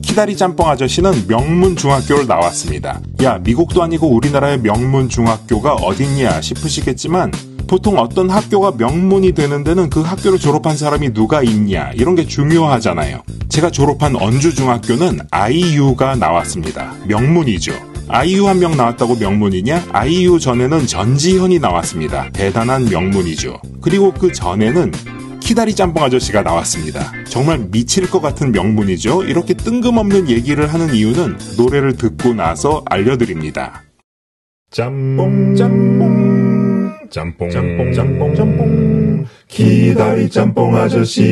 키다리 짬뽕 아저씨는 명문 중학교를 나왔습니다. 야, 미국도 아니고 우리나라의 명문 중학교가 어딨냐 싶으시겠지만 보통 어떤 학교가 명문이 되는 데는 그 학교를 졸업한 사람이 누가 있냐 이런 게 중요하잖아요. 제가 졸업한 언주중학교는 아이유가 나왔습니다. 명문이죠. 아이유 한 명 나왔다고 명문이냐? 아이유 전에는 전지현이 나왔습니다. 대단한 명문이죠. 그리고 그 전에는 키다리 짬뽕 아저씨가 나왔습니다. 정말 미칠 것 같은 명문이죠. 이렇게 뜬금없는 얘기를 하는 이유는 노래를 듣고 나서 알려드립니다. 짬뽕 짬뽕 짬뽕 짬뽕 짬뽕 짬뽕 키다리 짬뽕 아저씨.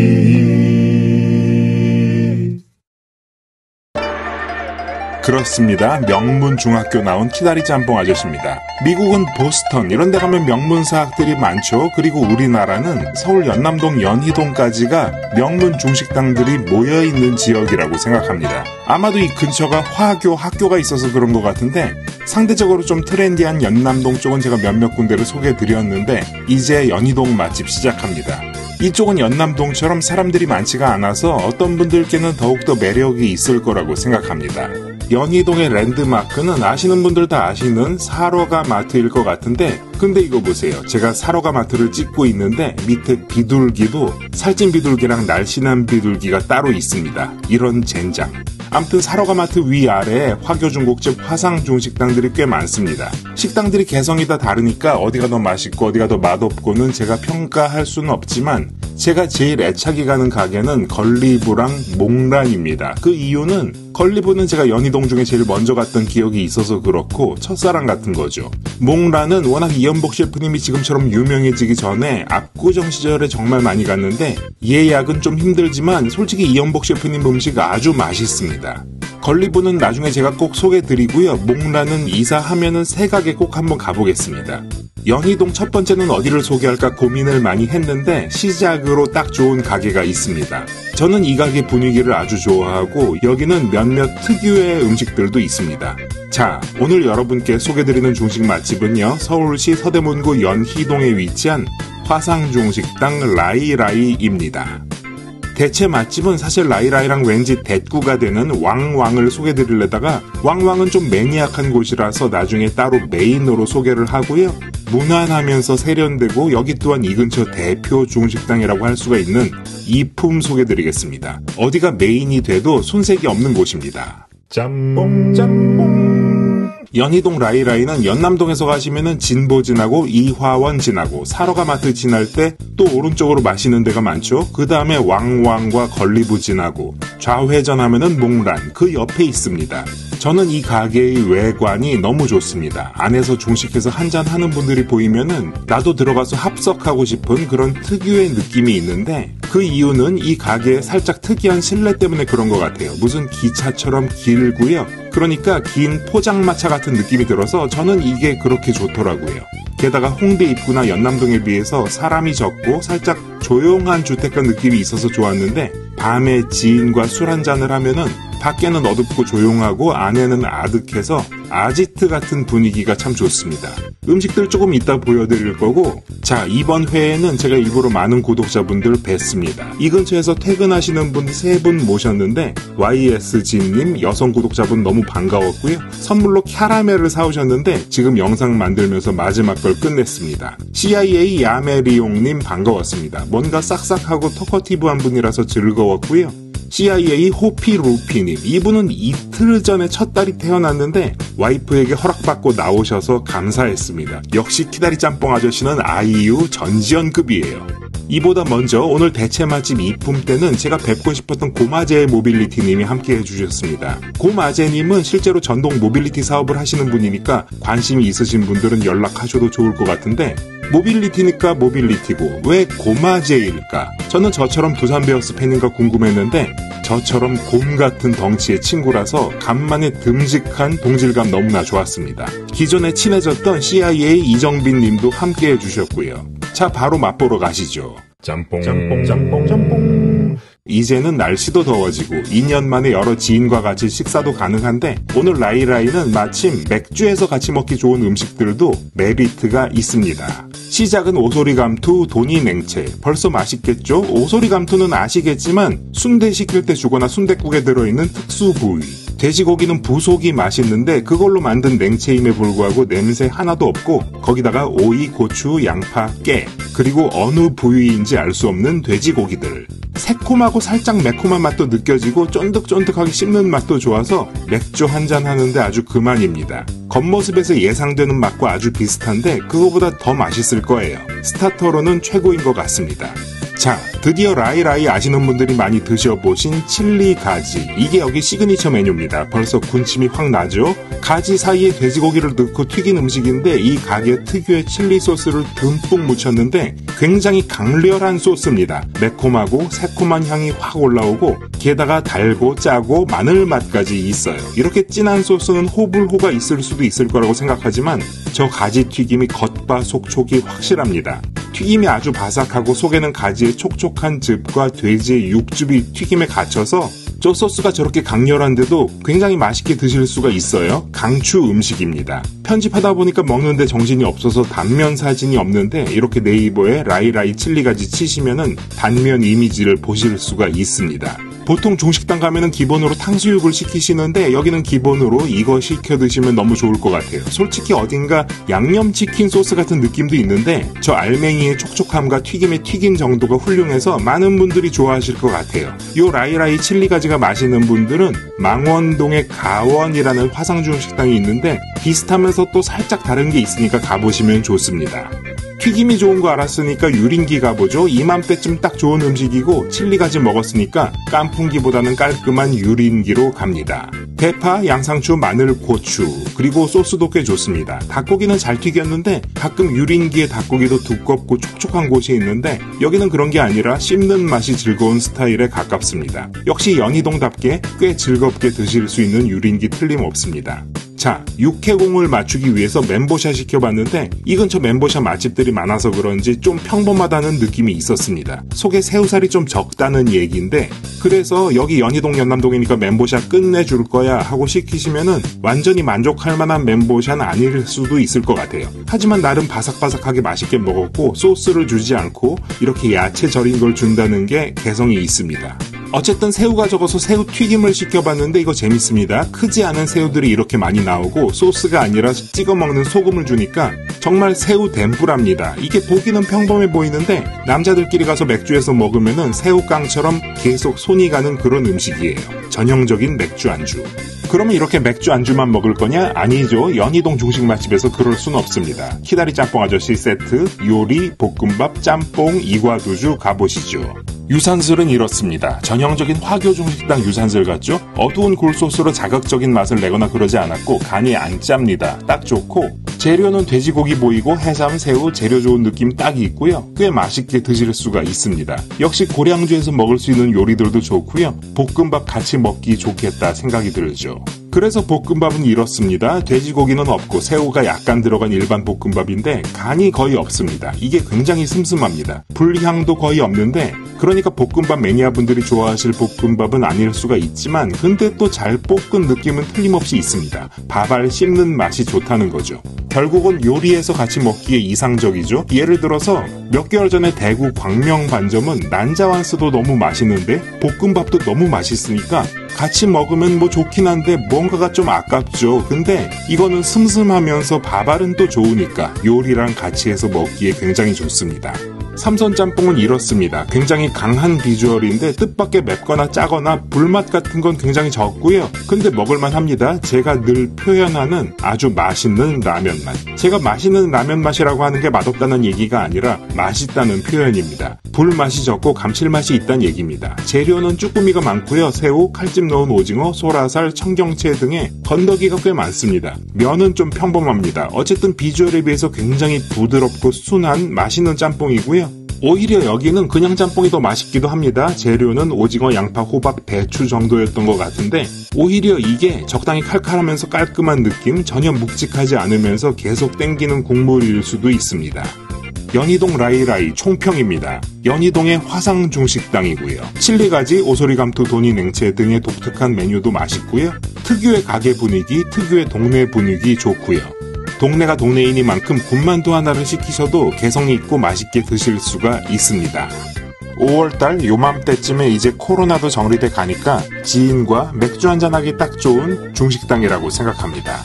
그렇습니다. 명문 중학교 나온 키다리 짬뽕 아저씨입니다. 미국은 보스턴 이런 데 가면 명문 사학들이 많죠. 그리고 우리나라는 서울 연남동 연희동까지가 명문 중식당들이 모여있는 지역이라고 생각합니다. 아마도 이 근처가 화교 학교가 있어서 그런 것 같은데 상대적으로 좀 트렌디한 연남동 쪽은 제가 몇몇 군데를 소개해드렸는데 이제 연희동 맛집 시작합니다. 이쪽은 연남동처럼 사람들이 많지가 않아서 어떤 분들께는 더욱더 매력이 있을 거라고 생각합니다. 연희동의 랜드마크는 아시는 분들 다 아시는 사러가 마트일 것 같은데 근데 이거 보세요. 제가 사러가 마트를 찍고 있는데 밑에 비둘기도 살찐 비둘기랑 날씬한 비둘기가 따로 있습니다. 이런 젠장. 아무튼 사러가 마트 위아래에 화교 중국집 화상 중식당들이 꽤 많습니다. 식당들이 개성이 다 다르니까 어디가 더 맛있고 어디가 더 맛없고는 제가 평가할 수는 없지만 제가 제일 애착이 가는 가게는 걸리부랑 몽란입니다. 그 이유는 걸리부는 제가 연희동 중에 제일 먼저 갔던 기억이 있어서 그렇고 첫사랑 같은 거죠. 몽란은 워낙 이연복 셰프님이 지금처럼 유명해지기 전에 압구정 시절에 정말 많이 갔는데 예약은 좀 힘들지만 솔직히 이연복 셰프님 음식 아주 맛있습니다. 걸리부는 나중에 제가 꼭 소개드리고요. 몽란은 이사하면은 새 가게 꼭 한번 가보겠습니다. 연희동 첫 번째는 어디를 소개할까 고민을 많이 했는데 시작으로 딱 좋은 가게가 있습니다. 저는 이 가게 분위기를 아주 좋아하고 여기는 몇몇 특유의 음식들도 있습니다. 자, 오늘 여러분께 소개드리는 중식 맛집은요. 서울시 서대문구 연희동에 위치한 화상중식당 라이라이입니다. 대체 맛집은 사실 라이라이랑 왠지 대꾸가 되는 왕왕을 소개드리려다가 왕왕은 좀 매니악한 곳이라서 나중에 따로 메인으로 소개를 하고요. 무난하면서 세련되고 여기 또한 이 근처 대표 중식당이라고 할 수가 있는 이품 소개드리겠습니다. 어디가 메인이 돼도 손색이 없는 곳입니다. 짬뽕 짬뽕 연희동 라이라이는 연남동에서 가시면은 진보 지나고 이화원 지나고 사러가 마트 지날 때 또 오른쪽으로 마시는 데가 많죠. 그 다음에 왕왕과 걸리부 지나고 좌회전하면은 몽란 그 옆에 있습니다. 저는 이 가게의 외관이 너무 좋습니다. 안에서 중식해서 한잔 하는 분들이 보이면은 나도 들어가서 합석하고 싶은 그런 특유의 느낌이 있는데 그 이유는 이 가게의 살짝 특이한 실내 때문에 그런 것 같아요. 무슨 기차처럼 길고요. 그러니까 긴 포장마차 같은 느낌이 들어서 저는 이게 그렇게 좋더라고요. 게다가 홍대 입구나 연남동에 비해서 사람이 적고 살짝 조용한 주택가 느낌이 있어서 좋았는데 밤에 지인과 술 한잔을 하면은 밖에는 어둡고 조용하고 안에는 아득해서 아지트 같은 분위기가 참 좋습니다. 음식들 조금 이따 보여드릴 거고 자 이번 회에는 제가 일부러 많은 구독자분들 뵀습니다. 이 근처에서 퇴근하시는 분 3분 모셨는데 YSG님 여성 구독자분 너무 반가웠고요. 선물로 캐러멜을 사오셨는데 지금 영상 만들면서 마지막 걸 끝냈습니다. CIA 야메리용님 반가웠습니다. 뭔가 싹싹하고 토커티브한 분이라서 즐거웠고요. CIA 호피 루피님 이분은 이틀 전에 첫 딸이 태어났는데 와이프에게 허락받고 나오셔서 감사했습니다. 역시 키다리 짬뽕 아저씨는 아이유 전지현급이에요. 이보다 먼저 오늘 대체 맛집 이품 때는 제가 뵙고 싶었던 고마제 모빌리티님이 함께 해주셨습니다. 고마제님은 실제로 전동 모빌리티 사업을 하시는 분이니까 관심이 있으신 분들은 연락하셔도 좋을 것 같은데 모빌리티니까 모빌리티고 왜 고마제일까? 저는 저처럼 두산베어스 팬인가 궁금했는데 저처럼 곰 같은 덩치의 친구라서 간만에 듬직한 동질감 너무나 좋았습니다. 기존에 친해졌던 CIA 이정빈 님도 함께 해주셨고요. 자 바로 맛보러 가시죠. 짬뽕 짬뽕 짬뽕 짬뽕 이제는 날씨도 더워지고 2년 만에 여러 지인과 같이 식사도 가능한데 오늘 라이라이는 마침 맥주에서 같이 먹기 좋은 음식들도 메리트가 있습니다. 시작은 오소리감투 도니 냉채. 벌써 맛있겠죠? 오소리감투는 아시겠지만 순대 시킬 때 주거나 순댓국에 들어있는 특수 부위. 돼지고기는 부속이 맛있는데 그걸로 만든 냉채임에 불구하고 냄새 하나도 없고 거기다가 오이, 고추, 양파, 깨 그리고 어느 부위인지 알 수 없는 돼지고기들. 새콤하고 살짝 매콤한 맛도 느껴지고 쫀득쫀득하게 씹는 맛도 좋아서 맥주 한잔 하는데 아주 그만입니다. 겉모습에서 예상되는 맛과 아주 비슷한데 그거보다 더 맛있을 거예요. 스타터로는 최고인 것 같습니다. 자, 드디어 라이라이 아시는 분들이 많이 드셔보신 칠리 가지. 이게 여기 시그니처 메뉴입니다. 벌써 군침이 확 나죠? 가지 사이에 돼지고기를 넣고 튀긴 음식인데 이 가게 특유의 칠리 소스를 듬뿍 묻혔는데 굉장히 강렬한 소스입니다. 매콤하고 새콤한 향이 확 올라오고 게다가 달고 짜고 마늘 맛까지 있어요. 이렇게 진한 소스는 호불호가 있을 수도 있을 거라고 생각하지만 저 가지 튀김이 겉바 속촉이 확실합니다. 튀김이 아주 바삭하고 속에는 가지의 촉촉한 즙과 돼지의 육즙이 튀김에 갇혀서 저 소스가 저렇게 강렬한데도 굉장히 맛있게 드실 수가 있어요. 강추 음식입니다. 편집하다 보니까 먹는데 정신이 없어서 단면 사진이 없는데 이렇게 네이버에 라이라이 칠리가지 치시면은 단면 이미지를 보실 수가 있습니다. 보통 중식당 가면은 기본으로 탕수육을 시키시는데 여기는 기본으로 이거 시켜 드시면 너무 좋을 것 같아요. 솔직히 어딘가 양념치킨 소스 같은 느낌도 있는데 저 알맹이의 촉촉함과 튀김의 튀긴 정도가 훌륭해서 많은 분들이 좋아하실 것 같아요. 요 라이라이 칠리가지가 맛있는 분들은 망원동의 가원이라는 화상중식당이 있는데 비슷하면서 또 살짝 다른 게 있으니까 가보시면 좋습니다. 튀김이 좋은 거 알았으니까 유린기 가보죠. 이맘때쯤 딱 좋은 음식이고 칠리가지 먹었으니까 깐풍기보다는 깔끔한 유린기로 갑니다. 대파, 양상추, 마늘, 고추 그리고 소스도 꽤 좋습니다. 닭고기는 잘 튀겼는데 가끔 유린기의 닭고기도 두껍고 촉촉한 곳이 있는데 여기는 그런 게 아니라 씹는 맛이 즐거운 스타일에 가깝습니다. 역시 연희동답게 꽤 즐겁게 드실 수 있는 유린기 틀림없습니다. 자, 육해공을 맞추기 위해서 멘보샤 시켜봤는데 이 근처 멘보샤 맛집들이 많아서 그런지 좀 평범하다는 느낌이 있었습니다. 속에 새우살이 좀 적다는 얘기인데 그래서 여기 연희동 연남동이니까 멘보샤 끝내줄 거야 하고 시키시면은 완전히 만족할 만한 멘보샤는 아닐 수도 있을 것 같아요. 하지만 나름 바삭바삭하게 맛있게 먹었고 소스를 주지 않고 이렇게 야채 절인 걸 준다는 게 개성이 있습니다. 어쨌든 새우가 적어서 새우 튀김을 시켜봤는데 이거 재밌습니다. 크지 않은 새우들이 이렇게 많이 나오고 소스가 아니라 찍어 먹는 소금을 주니까 정말 새우 덴뿌라입니다. 이게 보기는 평범해 보이는데 남자들끼리 가서 맥주에서 먹으면은 새우깡처럼 계속 손이 가는 그런 음식이에요. 전형적인 맥주 안주. 그러면 이렇게 맥주 안주만 먹을 거냐? 아니죠. 연희동 중식 맛집에서 그럴 순 없습니다. 키다리 짬뽕 아저씨 세트, 요리, 볶음밥, 짬뽕, 이과두주 가보시죠. 유산슬은 이렇습니다. 전형적인 화교 중식당 유산슬 같죠? 어두운 굴소스로 자극적인 맛을 내거나 그러지 않았고 간이 안 짭니다. 딱 좋고 재료는 돼지고기 보이고 해삼, 새우, 재료 좋은 느낌 딱 있고요. 꽤 맛있게 드실 수가 있습니다. 역시 고량주에서 먹을 수 있는 요리들도 좋고요. 볶음밥 같이 먹기 좋겠다 생각이 들죠. 그래서 볶음밥은 이렇습니다. 돼지고기는 없고 새우가 약간 들어간 일반 볶음밥인데 간이 거의 없습니다. 이게 굉장히 슴슴합니다. 불향도 거의 없는데 그러니까 볶음밥 매니아분들이 좋아하실 볶음밥은 아닐 수가 있지만 근데 또 잘 볶은 느낌은 틀림없이 있습니다. 밥알 씹는 맛이 좋다는 거죠. 결국은 요리에서 같이 먹기에 이상적이죠. 예를 들어서 몇 개월 전에 대구 광명반점은 난자완스도 너무 맛있는데 볶음밥도 너무 맛있으니까 같이 먹으면 뭐 좋긴 한데 뭔가가 좀 아깝죠. 근데 이거는 슴슴하면서 밥알은 또 좋으니까 요리랑 같이 해서 먹기에 굉장히 좋습니다. 삼선짬뽕은 이렇습니다. 굉장히 강한 비주얼인데 뜻밖의 맵거나 짜거나 불맛 같은 건 굉장히 적고요. 근데 먹을만 합니다. 제가 늘 표현하는 아주 맛있는 라면 맛. 제가 맛있는 라면 맛이라고 하는 게 맛없다는 얘기가 아니라 맛있다는 표현입니다. 불맛이 적고 감칠맛이 있다는 얘기입니다. 재료는 쭈꾸미가 많고요. 새우, 칼집 넣은 오징어, 소라살, 청경채 등의 건더기가 꽤 많습니다. 면은 좀 평범합니다. 어쨌든 비주얼에 비해서 굉장히 부드럽고 순한 맛있는 짬뽕이고요. 오히려 여기는 그냥 짬뽕이 더 맛있기도 합니다. 재료는 오징어, 양파, 호박, 배추 정도였던 것 같은데 오히려 이게 적당히 칼칼하면서 깔끔한 느낌, 전혀 묵직하지 않으면서 계속 땡기는 국물일 수도 있습니다. 연희동 라이라이 총평입니다. 연희동의 화상 중식당이고요. 칠리가지, 오소리감투, 도니 냉채 등의 독특한 메뉴도 맛있고요. 특유의 가게 분위기, 특유의 동네 분위기 좋고요. 동네가 동네이니만큼 군만두 하나를 시키셔도 개성이 있고 맛있게 드실 수가 있습니다. 5월달 요맘때쯤에 이제 코로나도 정리돼 가니까 지인과 맥주 한잔하기 딱 좋은 중식당이라고 생각합니다.